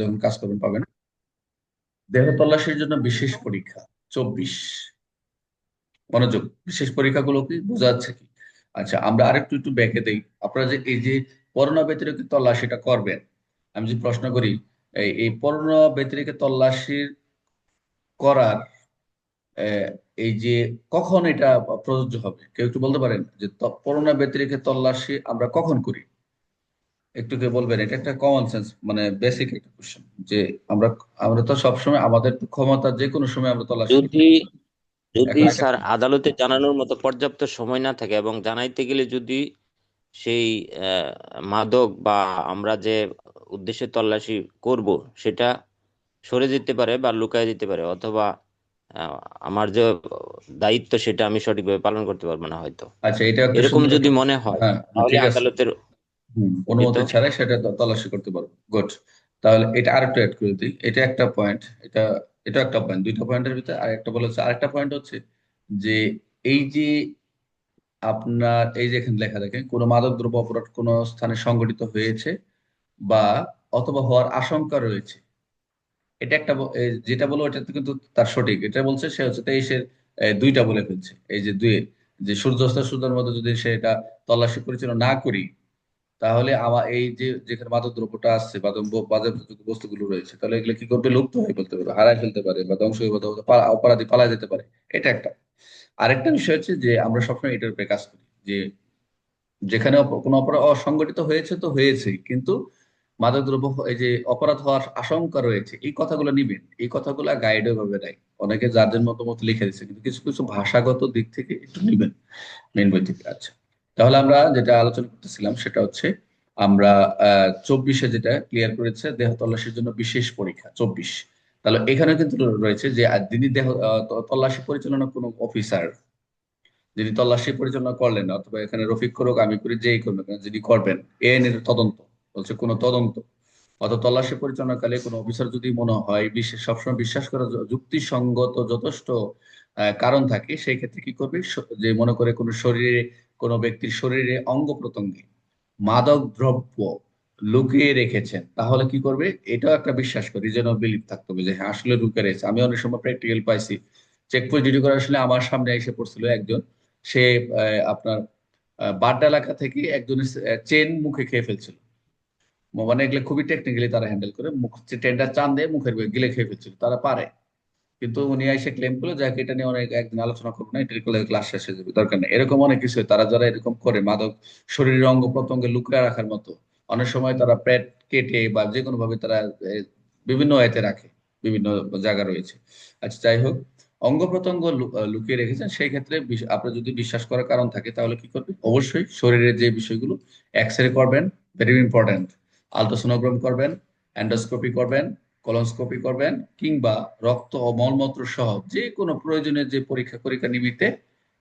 যখন কাজ করবেন পাবেন। দেহ তল্লাশির জন্য বিশেষ পরীক্ষা 24। মনোযোগ, বিশেষ পরীক্ষাগুলো কি বোঝা যাচ্ছে কি? আচ্ছা, আমরা আরেকটু একটু ব্যাকে দেই। আপনারা যে এই যে করোনা ব্যতিরেকে তল্লাশিটা করবেন, আমি যদি প্রশ্ন করি, এই করোনা ব্যতিরেকে তল্লাশির করার আহ, এই যে কখন এটা প্রযোজ্য হবে, কেউ একটু বলতে পারেন যে করোনা ব্যতিরেকে তল্লাশি আমরা কখন করি? একটু কে বলবেন? এটা একটা কমন সেন্স, মানে বেসিক একটা কোশ্চেন, যে আমরা আমরা তো সবসময় আমাদের তো ক্ষমতা, যে কোনো সময় আমরা তল্লাশি করতে যদি পারি। যদি এখন এটা স্যার আদালতে জানানোর মতো পর্যাপ্ত সময় না থাকে এবং জানাইতে গেলে যদি সেই মাদক বা আমরা যে উদ্দেশ্যে তল্লাশি করব সেটা সরে যেতে পারে বা লুকায় যেতে পারে, অথবা আহ, আমার যে দায়িত্ব সেটা আমি সঠিকভাবে পালন করতে পারবো না হয়তো, আচ্ছা, এটা একটা এরকম সুন্দর যদি একটা, মনে হয় হ্যাঁ হ্যাঁ, তাহলে ঠিক আছে। আদালতের এই তো। অনুমতি ছাড়াই সেটা তল্লাশি করতে পারবো, গুড। তাহলে এটা আরেকটু অ্যাড করে দিই, এটা একটা পয়েন্ট। এটা একটা পয়েন্ট, দুইটা পয়েন্টের ভিতরে আরেকটা বলেছে। আরেকটা পয়েন্ট হচ্ছে যে এই যে আপনার এই যে এখানে লেখা দেখেন, কোনো মাদক দ্রব্য অপরাধ কোনো স্থানে সংঘটিত হয়েছে বা অথবা হওয়ার আশঙ্কা রয়েছে, এটা একটা যেটা বলো এটা তো কিন্তু তার সঠিক। এটা বলছে সে হচ্ছে 23-এর দুইটা বলে ফেলছে। এই যে দুই, যে সূর্যাস্ত সূর্যের মধ্যে যদি সে এটা তল্লাশি পরিচালনা না করি, তাহলে আমার এই যে যেখানে মাদক দ্রব্যটা আসছে বা বাজেয়াপ্ত বস্তুগুলো রয়েছে, তাহলে এগুলো কি করবে? লুপ্ত হয়ে ফেলতে পারে, হারায় ফেলতে পারে, বা ধ্বংস হয়ে ফেলতে পারে, অপরাধী পালায় যেতে পারে। এটা একটা। আরেকটা বিষয় হচ্ছে যে আমরা সবসময় এটার উপরে কাজ করি, যে যেখানে কোনো অপরাধ অসংগঠিত হয়েছে তো হয়েছেই, কিন্তু মাদকদ্রব্য এই যে অপরাধ হওয়ার আশঙ্কা রয়েছে, এই কথাগুলো নিবেন। এই কথাগুলো গাইডও ভাবে নাই, অনেকে যাদের মতো মতো লিখে দিচ্ছে, কিন্তু কিছু কিছু ভাষাগত দিক থেকে একটু নিবেন মেন বই থেকে। আচ্ছা, তাহলে আমরা যেটা আলোচনা করতেছিলাম সেটা হচ্ছে, আমরা 24-এ যেটা ক্লিয়ার করেছে দেহ তল্লাশির জন্য বিশেষ পরীক্ষা 24। তাহলে এখানে কিন্তু রয়েছে যে যিনি দেহ তল্লাশি পরিচালনা কোনো অফিসার যিনি তল্লাশি পরিচালনা করলেন, অথবা এখানে রফিক করুক আমি করি যেই করবেন না কেন, যিনি করবেন এর তদন্ত, বলছে কোনো তদন্ত অথবা তল্লাশি পরিচালনাকালে কোনো অফিসার যদি মনে হয় বিশেষ সবসময় বিশ্বাস করা যুক্তিসঙ্গত যথেষ্ট কারণ থাকে, সেই ক্ষেত্রে কি করবে? যে মনে করে কোনো শরীরে, কোনো ব্যক্তির শরীরে অঙ্গ প্রত্যঙ্গে মাদক দ্রব্য লুকিয়ে রেখেছেন, তাহলে কি করবে? এটাও একটা বিশ্বাস করি, যেন বিলিভ থাকতে হবে যে হ্যাঁ আসলে লুকিয়ে রয়েছে। আমি অনেক সময় প্র্যাকটিক্যাল পাইছি, চেকপোস্ট ডিউটি করার আসলে আমার সামনে এসে পড়ছিল একজন, সে আপনার বাড্ডা এলাকা থেকে একজনের চেন মুখে খেয়ে ফেলছিল। মানে এগুলো খুবই টেকনিক্যালি তারা হ্যান্ডেল করে, মুখ চেনটা টান দিয়ে মুখের গিলে খেয়ে ফেলছিল, তারা পারে। কিন্তু উনি এসে ক্লেম করলো, যাকে এটা নিয়ে অনেক একদিন আলোচনা করবো না, এটা ক্লাস শেষ হয়ে যাবে, দরকার নেই। এরকম অনেক কিছু হয়। তারা যারা এরকম করে মাদক শরীরের অঙ্গ প্রত্যঙ্গে লুকিয়ে রাখার মতো, অনেক সময় তারা পেট কেটে বা যে কোনো ভাবে তারা বিভিন্ন ওয়েতে রাখে, বিভিন্ন জায়গা রয়েছে। আচ্ছা, যাই হোক, অঙ্গ প্রত্যঙ্গ লুকিয়ে রেখেছেন, সেই ক্ষেত্রে আপনার যদি বিশ্বাস করার কারণ থাকে, তাহলে কি করবে? অবশ্যই শরীরের যে বিষয়গুলো এক্স রে করবেন, ভেরি ইম্পর্টেন্ট, আলট্রাসোনোগ্রাম করবেন, এন্ডোস্কোপি করবেন, কলোনোস্কোপি করবেন, কিংবা রক্ত ও মলমূত্র সহ যে কোনো প্রয়োজনীয় যে পরীক্ষা নিমিত্তে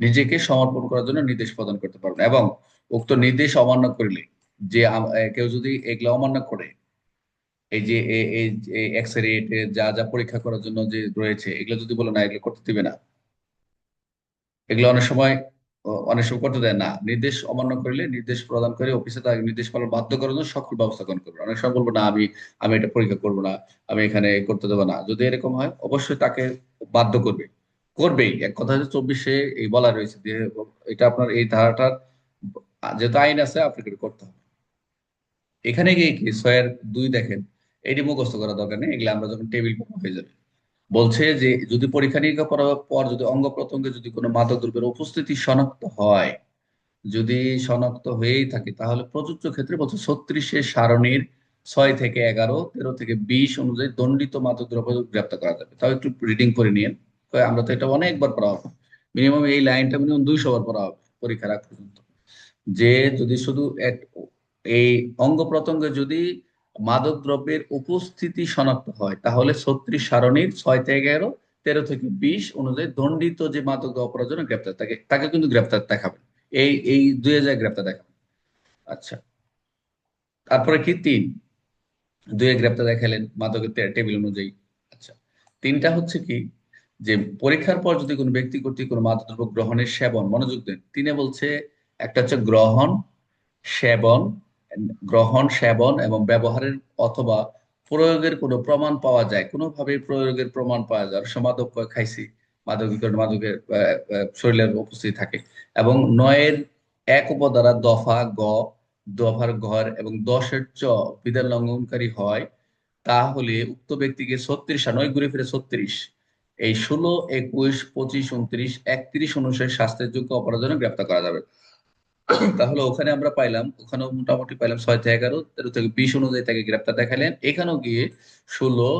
নিজেকে সমর্পণ করার জন্য নির্দেশ প্রদান করতে পারবেন। এবং উক্ত নির্দেশ অমান্য করলে, যে কেউ যদি এগুলো অমান্য করে, এই যে এক্স রে যা যা পরীক্ষা করার জন্য যে রয়েছে, এগুলো যদি বলে না এগুলো করতে দিবে না, এগুলো অনেক সময় করতে দেয় না। নির্দেশ অমান্য করলে নির্দেশ প্রদান করে অফিসে তাকে নির্দেশ পালন বাধ্য করার জন্য সকল ব্যবস্থা গ্রহণ করবে। অনেক সময় বলবো না, আমি আমি এটা পরীক্ষা করবো না, আমি এখানে করতে দেবো না। যদি এরকম হয়, অবশ্যই তাকে বাধ্য করবে, করবেই। এক কথা হচ্ছে 24-এ এই বলা রয়েছে যে এটা আপনার এই ধারাটার যেহেতু আইন আছে, আপনাকে এটা করতে হবে। এখানে গিয়ে কি 6-এর 2 দেখেন, এটি মুখস্থ করা দরকার নেই, এগুলো আমরা যখন টেবিল পড়া হয়ে যাবে। বলছে যে যদি পরীক্ষা নিরীক্ষা করার পর যদি অঙ্গ প্রত্যঙ্গে যদি কোনো মাদক দ্রব্যের উপস্থিতি শনাক্ত হয়, যদি শনাক্ত হয়েই থাকে, তাহলে প্রযোজ্য ক্ষেত্রে বলছে 36-এর সারণীর 6 থেকে 11, 13 থেকে 20 অনুযায়ী দণ্ডিত মাদক দ্রব্য গ্রেপ্তার করা যাবে। তাও একটু রিডিং করে নিন, আমরা তো এটা অনেকবার পড়া হবে, মিনিমাম এই লাইনটা মিনিমাম 200 বার পড়া হবে পরীক্ষার আগ পর্যন্ত। যে যদি শুধু এই অঙ্গ প্রত্যঙ্গে যদি মাদক দ্রব্যের উপস্থিতি শনাক্ত হয়, তাহলে 36 সারণীর 6 থেকে 11, 13 থেকে 20 অনুযায়ী দণ্ডিত যে মাদক দ্রব্য অপরাধের জন্য গ্রেপ্তার, তাকে তাকে কিন্তু গ্রেপ্তার দেখাবেন। এই 2 জায়গায় গ্রেপ্তার দেখাবেন। আচ্ছা, তারপরে কি 3, 2-এ গ্রেপ্তার দেখালেন মাদকের টেবিল অনুযায়ী। আচ্ছা, 3টা হচ্ছে কি, যে পরীক্ষার পর যদি কোনো ব্যক্তি কর্তৃক কোনো মাদকদ্রব্য গ্রহণের সেবন, মনোযোগ দেন, 3-এ বলছে একটা হচ্ছে গ্রহণ, সেবন, গ্রহণ সেবন এবং ব্যবহারের অথবা প্রয়োগের কোনো প্রমাণ পাওয়া যায়, কোনোভাবে প্রয়োগের প্রমাণ পাওয়া যায়, মাদক খাইছি, মাদকের শরীরের উপস্থিতি থাকে, এবং 9-এর 1 উপধারা দফা গ, দফার ঘর এবং 10-এর বিধান লঙ্ঘনকারী হয়, তাহলে উক্ত ব্যক্তিকে 36, 9 ঘুরে ফিরে 36, এই 16, 21, 25, 29, 31 অনুসারে শাস্তির যোগ্য অপরাধের জন্য গ্রেপ্তার করা যাবে। তাহলে ওখানে আমরা পাইলাম, ওখানেও মোটামুটি পাইলাম 6 থেকে 11, 13 থেকে 20 অনুযায়ী তাকে গ্রেপ্তার দেখালেন। এখানেও গিয়ে 16,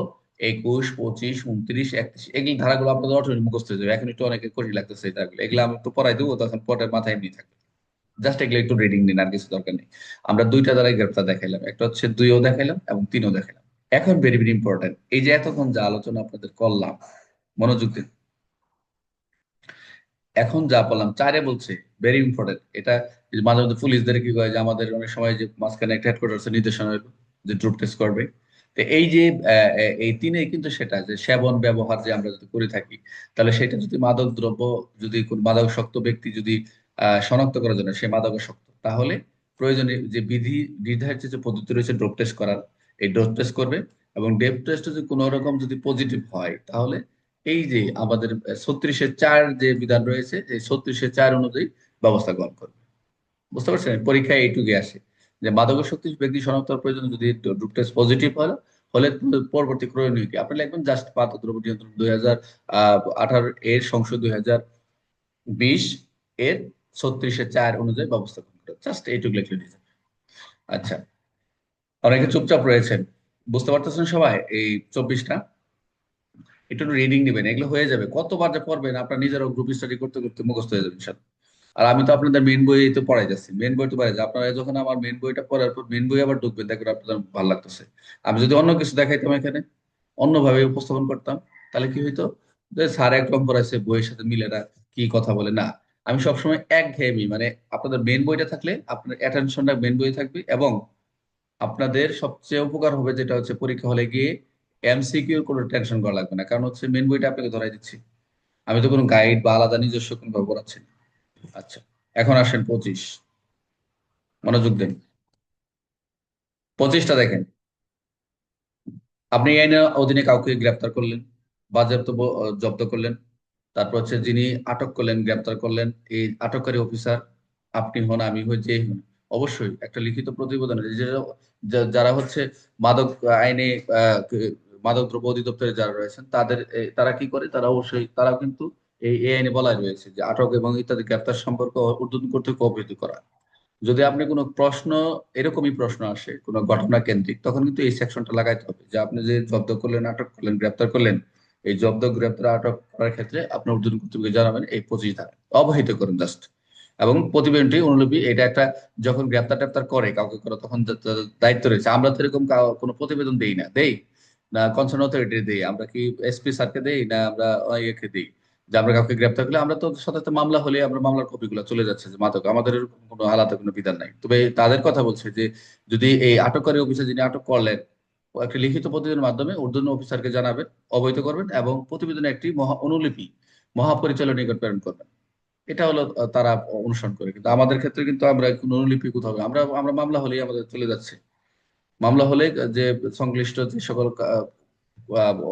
21, 25, 29, 31 এগুলি ধারাগুলো আপনাদের অটোমেটিক মুখস্থ হয়ে যাবে। এখন একটু অনেকে কঠিন লাগতেছে এই ধারাগুলো, এগুলো আমি একটু পড়াই দেবো, তখন পরে মাথায় এমনি থাকবে। জাস্ট এগুলো একটু রিডিং নিন, আর কিছু দরকার নেই। আমরা 2টা দ্বারাই গ্রেপ্তার দেখাইলাম, একটা হচ্ছে 2ও দেখাইলাম এবং 3ও দেখাইলাম। এখন ভেরি ভেরি ইম্পর্টেন্ট, এই যে এতক্ষণ যা আলোচনা আপনাদের করলাম, মনোযোগ দিন। এখন যা বললাম 4-এ বলছে, ভেরি ইম্পর্টেন্ট এটা। এই যে মাঝে মধ্যে পুলিশদের কি করে যে আমাদের অনেক সময় যে মাঝখানে একটা হেডকোয়ার্টার্সের নির্দেশনা হলো যে ড্রোপ টেস্ট করবে, তো এই যে এই 3-এ কিন্তু সেটা যে সেবন ব্যবহার যে আমরা যদি করে থাকি, তাহলে সেটা যদি মাদক দ্রব্য, যদি কোন মাদকাসক্ত ব্যক্তি যদি শনাক্ত করার জন্য সে মাদকাসক্ত, তাহলে প্রয়োজনে যে বিধি নির্ধারিত যে পদ্ধতি রয়েছে ড্রোপ টেস্ট করার, এই ড্রোপ টেস্ট করবে। এবং ড্রোপ টেস্টে যদি কোনো রকম যদি পজিটিভ হয়, তাহলে এই যে আমাদের 36-এর 4 যে বিধান রয়েছে, এই 36-এর 4 অনুযায়ী ব্যবস্থা গ্রহণ করবে। বুঝতে পারছেন, পরীক্ষায় এইটুকু আসে যে মাদকাসক্ত ব্যক্তি শনাক্তের প্রয়োজন যদি ড্রোপ টেস্ট পজিটিভ হলো, হলে পরবর্তী করণীয় কি আপনি লিখবেন, জাস্ট মাদকদ্রব্য নিয়ন্ত্রণ 2018 এর সংশোধন 2020 এর 36-এর 4 অনুযায়ী ব্যবস্থা গ্রহণ করে, জাস্ট এইটুকু লিখলে দিয়ে যাবে। আচ্ছা, অনেকে চুপচাপ রয়েছেন, বুঝতে পারতেছেন সবাই এই 24টা? একটু রিডিং দিবেন, এগুলো হয়ে যাবে। কতবার যে পড়বেন, আপনার নিজেরও গ্রুপ স্টাডি করতে করতে মুখস্থ হয়ে যাবে ইনশাল্লাহ। আর আমি তো আপনাদের মেন বই তো পড়াই যাচ্ছি, মেন বই তো পড়াই যাচ্ছে। আপনারা যখন আমার মেন বইটা পড়ার পর মেন বই আবার ঢুকবেন, দেখবেন আপনাদের ভালো লাগতেছে। আমি যদি অন্য কিছু দেখাইতাম এখানে, অন্যভাবে উপস্থাপন করতাম, তাহলে কি হইতো, যে স্যার একদম পড়াইছে বইয়ের সাথে মিলে না, কি কথা বলে না। আমি সবসময় একঘেয়েমি, মানে আপনাদের মেন বইটা থাকলে আপনার অ্যাটেনশনটা মেন বই থাকবে, এবং আপনাদের সবচেয়ে উপকার হবে যেটা হচ্ছে পরীক্ষা হলে গিয়ে এমসিকিউর কোনো টেনশন করা লাগবে না, কারণ হচ্ছে মেন বইটা আপনাকে ধরাই দিচ্ছি। আমি তো কোনো গাইড বা আলাদা নিজস্ব কোনো ব্যবহার করাচ্ছি না। আচ্ছা, এখন আসেন 25, মনোযোগ দিন। 25টা দেখেন। আপনি এই আইনের অধীনে কাউকে গ্রেপ্তার করলেন, বাজেয়াপ্ত জব্দ করলেন, তারপর হচ্ছে যিনি আটক করলেন, গ্রেপ্তার করলেন, এই আটককারী অফিসার আপনি হন, আমি হই, যেই হন, অবশ্যই একটা লিখিত প্রতিবেদন, যারা হচ্ছে মাদক আইনে মাদক দ্রব্য অধিদপ্তরে যারা রয়েছেন তাদের তারা কি করে, তারা অবশ্যই তারা কিন্তু এই আইনে বলাই রয়েছে যে আটক এবং ইত্যাদি গ্রেপ্তার সম্পর্কে ঊর্ধ্বতন কর্তৃপক্ষ অবহিত করা। যদি আপনি কোনো প্রশ্ন, এরকমই প্রশ্ন আসে কোনো ঘটনা কেন্দ্রিক, তখন কিন্তু এই সেকশনটা লাগাইতে হবে যে আপনি যে জব্দ করলেন, আটক করলেন, গ্রেপ্তার করলেন, এই জব্দ গ্রেপ্তার আটক করার ক্ষেত্রে আপনার ঊর্ধ্বতন কর্তৃপক্ষকে জানাবেন এই 25 ধারা, অবহিত করেন জাস্ট। এবং প্রতিবেদনটি অনুলিপি, এটা একটা, যখন গ্রেপ্তার টেপ্তার করে কাউকে করে, তখন তাদের দায়িত্ব রয়েছে। আমরা তো এরকম কোনো প্রতিবেদন দেই না, দেই না কনসার্ন অথরিটি দেই, আমরা কি এসপি স্যারকে দেই না আমরা ইয়েকে দিই, যে আমরা কাউকে গ্রেপ্তার করলে, আমরা তো সাথে সাথে মামলা হলে আমরা মামলার কপিগুলো চলে যাচ্ছে যে মাদক, আমাদের এরকম কোনো আলাদা কোনো বিধান নাই। তবে তাদের কথা বলছে যে যদি এই আটককারী অফিসার যিনি আটক করলেন, ও একটা লিখিত প্রতিবেদনের মাধ্যমে ঊর্ধ্বতন অফিসারকে জানাবেন, অবহিত করবেন, এবং প্রতিবেদনের একটি অনুলিপি মহাপরিচালকের নিকট প্রেরণ করবেন। এটা হলো তারা অনুসরণ করে। কিন্তু আমাদের ক্ষেত্রে কিন্তু আমরা কোনো অনুলিপি কোথাও, আমরা আমরা মামলা হলেই আমাদের চলে যাচ্ছে। মামলা হলে যে সংশ্লিষ্ট যে সকল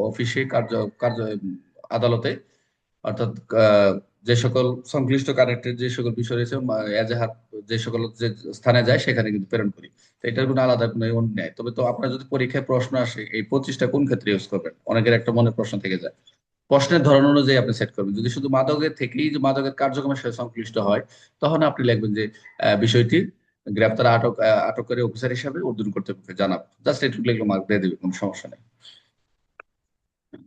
অফিসে কার্য আদালতে, অর্থাৎ আহ, যে সকল সংশ্লিষ্ট কানেক্টেড যে সকল বিষয় রয়েছে, এজাহার যে সকল যে স্থানে যায় সেখানে কিন্তু প্রেরণ করি। তো এটার কোনো আলাদা কোনো নেই। তবে তো আপনার যদি পরীক্ষায় প্রশ্ন আসে এই 25টা কোন ক্ষেত্রে ইউজ করবেন, অনেকের একটা মনে প্রশ্ন থেকে যায়। প্রশ্নের ধরন অনুযায়ী আপনি সেট করবেন। যদি শুধু মাদকের থেকেই যে মাদকের কার্যক্রমের সাথে সংশ্লিষ্ট হয়, তখন আপনি লিখবেন যে বিষয়টি গ্রেপ্তার আটককারী অফিসার হিসাবে ঊর্ধ্বতন কর্তৃপক্ষকে জানাবো, জাস্ট এটুকু লিখলে মার্ক দিয়ে দিবে, কোনো সমস্যা নেই।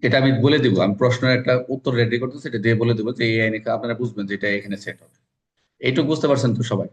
এটা আমি বলে দিব, আমি প্রশ্নের একটা উত্তর রেডি করতেছি, এটা দিয়ে বলে দিব যে এই আইনে আপনারা বুঝবেন যে এটা এখানে সেট হবে। এইটুকু বুঝতে পারছেন তো সবাই?